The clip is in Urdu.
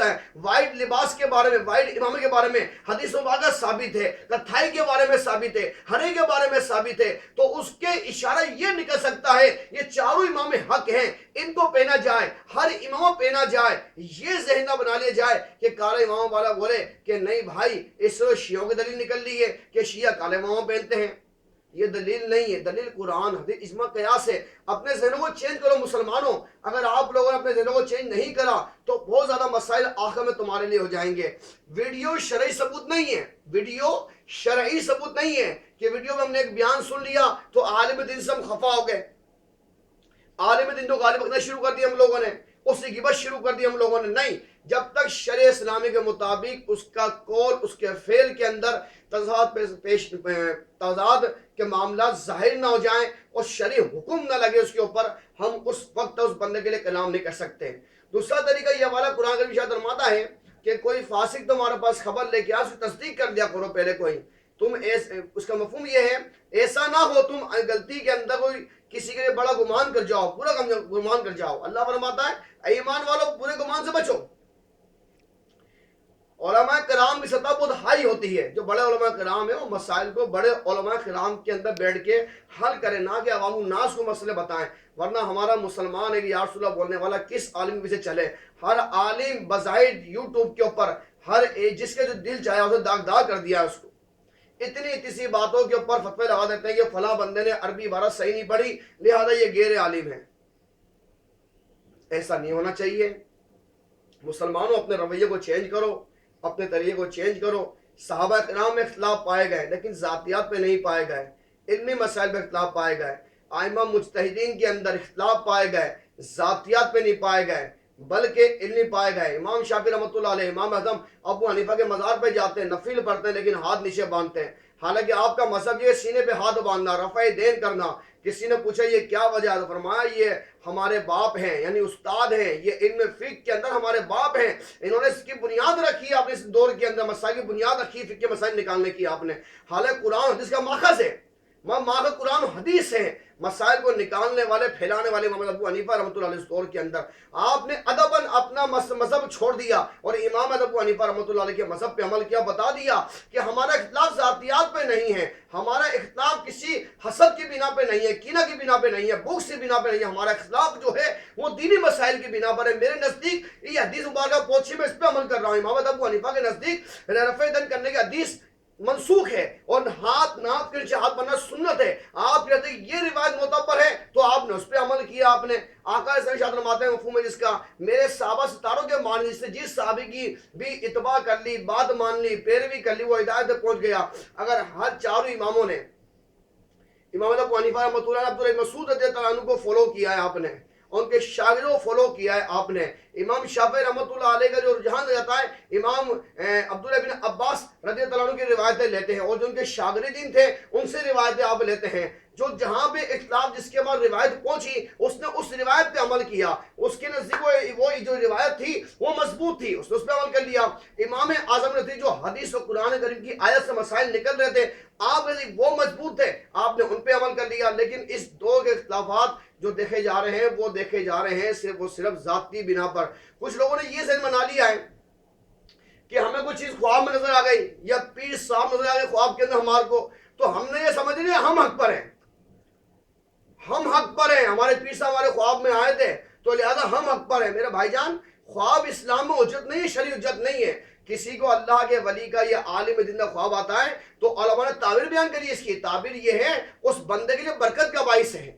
ہوتا ہے. وائٹ لباس کے بارے میں, وائٹ امامے کے بارے میں حدیث مبارکہ ثابت ہے, کتھائی کے بارے میں ثابت ہے, ہرے کے بارے میں ثابت ہے. تو اس کے اشارہ یہ نکل سکتا ہے یہ چاروں امام حق ہیں, ان کو پہنا جائے, ہر امام پہنا جائے. یہ ذہن نہ بنا لیا جائے کہ کالے امام والا بولے کہ نہیں بھائی اس شیعوں کی دلیل نکل لی ہے کہ شیعہ کالے امام پہنتے ہیں. یہ دلیل نہیں ہے, دلیل قرآن حدیث اجماع قیاس ہے. اپنے ذہنوں کو چینج کرو مسلمانوں. اگر آپ لوگوں نے اپنے ذہنوں کو چینج نہیں کرا تو بہت زیادہ مسائل آخر میں تمہارے لیے ہو جائیں گے. ویڈیو شرعی ثبوت نہیں ہے, ویڈیو شرعی ثبوت نہیں ہے کہ ویڈیو میں ہم نے ایک بیان سن لیا تو عالم دین سے ہم خفا ہو گئے, عالم دین تو غالب رکھنا شروع کر دیا ہم لوگوں نے, اس کی غیبت شروع کر دی ہم لوگوں نے. نہیں, جب تک شرع اسلامی کے مطابق اس کا قول اس کے فعل کے اندر تضاد کے معاملات ظاہر نہ ہو جائیں اور شرعی حکم نہ لگے اس کے اوپر, ہم اس وقت اس بندے کے لیے کلام نہیں کر سکتے. دوسرا طریقہ یہ والا قرآن کا ارشاد فرماتا ہے کہ کوئی فاسق تمہارے پاس خبر لے کے آ, اس کی تصدیق کر دیا کرو پہلے کوئی. تم اس کا مفہوم یہ ہے ایسا نہ ہو تم غلطی کے اندر کوئی کسی کے لیے بڑا گمان کر جاؤ, پورا گمان کر جاؤ. اللہ فرماتا ہے اے ایمان والو برے گمان سے بچو. علماء کرام کی سطح بہت ہائی ہوتی ہے. جو بڑے علماء کرام ہیں وہ مسائل کو بڑے علماء کرام کے اندر بیٹھ کے حل کریں, نہ کہ عوام الناس کو مسئلے بتائیں. ورنہ ہمارا مسلمان ہے یا رسول اللہ بولنے والا کس عالم کے پیچھے چلے. ہر عالم بظاہر یوٹیوب کے اوپر ہر جس کے جو دل چاہے اسے داغ کر دیا اس کو. اتنی سی باتوں کے اوپر فتوے لگا دیتے ہیں کہ فلاں بندے نے عربی عبارت صحیح نہیں پڑھی لہذا یہ غیر عالم ہے. ایسا نہیں ہونا چاہیے. مسلمانوں اپنے رویے کو چینج کرو, اپنے طریقے کو چینج کرو. صحابہ کرام میں اختلاف پائے گئے لیکن ذاتیات پہ نہیں پائے گئے, علمی مسائل پہ اختلاف پائے گئے. ائمہ مجتہدین کے اندر اختلاف پائے گئے, ذاتیات پہ نہیں پائے گئے بلکہ علمی پائے گئے. امام شافعی رحمۃ اللہ علیہ, امام اعظم ابو حنیفہ کے مزار پہ جاتے ہیں, نفل پڑھتے ہیں لیکن ہاتھ نیچے باندھتے ہیں. حالانکہ آپ کا مذہب یہ سینے پہ ہاتھ باندھنا, رفع دین کرنا. کسی نے پوچھا یہ کیا وجہ ہے, فرمایا یہ ہمارے باپ ہیں یعنی استاد ہیں, یہ علم فقہ کے اندر ہمارے باپ ہیں, انہوں نے اس کی بنیاد رکھی. آپ نے اس دور کے اندر مسائل کی بنیاد رکھی, فقہ کے مسائل نکالنے کی آپ نے. حالانکہ قرآن حدیث کا ماخذ ہے, ماخذ قرآن حدیث ہے. مسائل کو نکالنے والے پھیلانے والے امام ابو حنیفہ رحمۃ اللہ علیہ اس دور کے اندر آپ نے ادباً اپنا مذہب چھوڑ دیا اور امام ابو حنیفہ رحمۃ اللہ علیہ کے مذہب پہ عمل کیا. بتا دیا کہ ہمارا اختلاف ذاتیات پہ نہیں ہے, ہمارا اختلاف کسی حسد کی بنا پہ نہیں ہے, کینہ کی بنا پہ نہیں ہے, بھوک کی بنا پہ نہیں ہے. ہمارا اختلاف جو ہے وہ دینی مسائل کی بنا پر ہے. میرے نزدیک یہ حدیث مبارکہ پوچھی میں اس پہ عمل کر رہا ہوں. امام ابو حنیفہ کے نزدیک رفع دین کرنے کی حدیث منسوخ ہے اور ہاتھ ناپ کے نیچے ہاتھ بننا سنت ہے. آپ کہتے ہیں یہ روایت معتبر ہے تو آپ نے اس پہ عمل کیا. آپ نے آقا ارشاد فرماتے ہیں مفہوم ہے جس کا میرے صحابہ ستاروں کے معنی سے جس صحابی کی بھی اتباع کر لی, بات مان لی, پیروی کر لی, وہ ہدایت تک پہنچ گیا. اگر ہر چاروں اماموں نے امام ابو حنیفہ رحمۃ اللہ عبد اللہ مسعود رضی اللہ عنہ کو فالو کیا ہے, آپ نے ان کے شاگردوں کو فالو کیا ہے آپ نے. امام شافعی رحمۃ اللہ علیہ کا جو رجحان رہتا ہے امام عبداللہ بن عباس رضی اللہ عنہ کی روایتیں لیتے ہیں اور جو ان کے شاگردین تھے ان سے روایتیں آپ لیتے ہیں. جو جہاں پہ اختلاف جس کے بعد روایت پہنچی اس نے اس روایت پہ عمل کیا. اس کے نزدیک وہ جو روایت تھی وہ مضبوط تھی, اس نے اس پہ عمل کر لیا. امام اعظم نے جو حدیث و قرآن کریم کی آیت سے مسائل نکل رہے تھے آپ نے وہ مضبوط تھے, آپ نے ان پہ عمل کر لیا. لیکن اس دو کے اختلافات جو دیکھے جا رہے ہیں وہ دیکھے جا رہے ہیں صرف ذاتی بنا پر. کچھ لوگوں نے یہ ذہن بنا لیا ہے کہ ہمیں کوئی چیز خواب میں نظر آ گئی یا پیر صاحب نظر آ گئے خواب کے اندر ہمارے کو, تو ہم نے یہ سمجھ لیا ہم حق پر ہیں, ہم حق پر ہیں, ہمارے پیر صاحب ہمارے خواب میں آئے تھے تو لہذا ہم حق پر ہیں. میرے بھائی جان, خواب اسلام میں حجت نہیں ہے, شرعی حجت نہیں ہے. کسی کو اللہ کے ولی کا یا عالم دین کا خواب آتا ہے تو علماء نے تعبیر بیان کری. اس کی تعبیر یہ ہے اس بندے کے لیے برکت کا باعث ہے,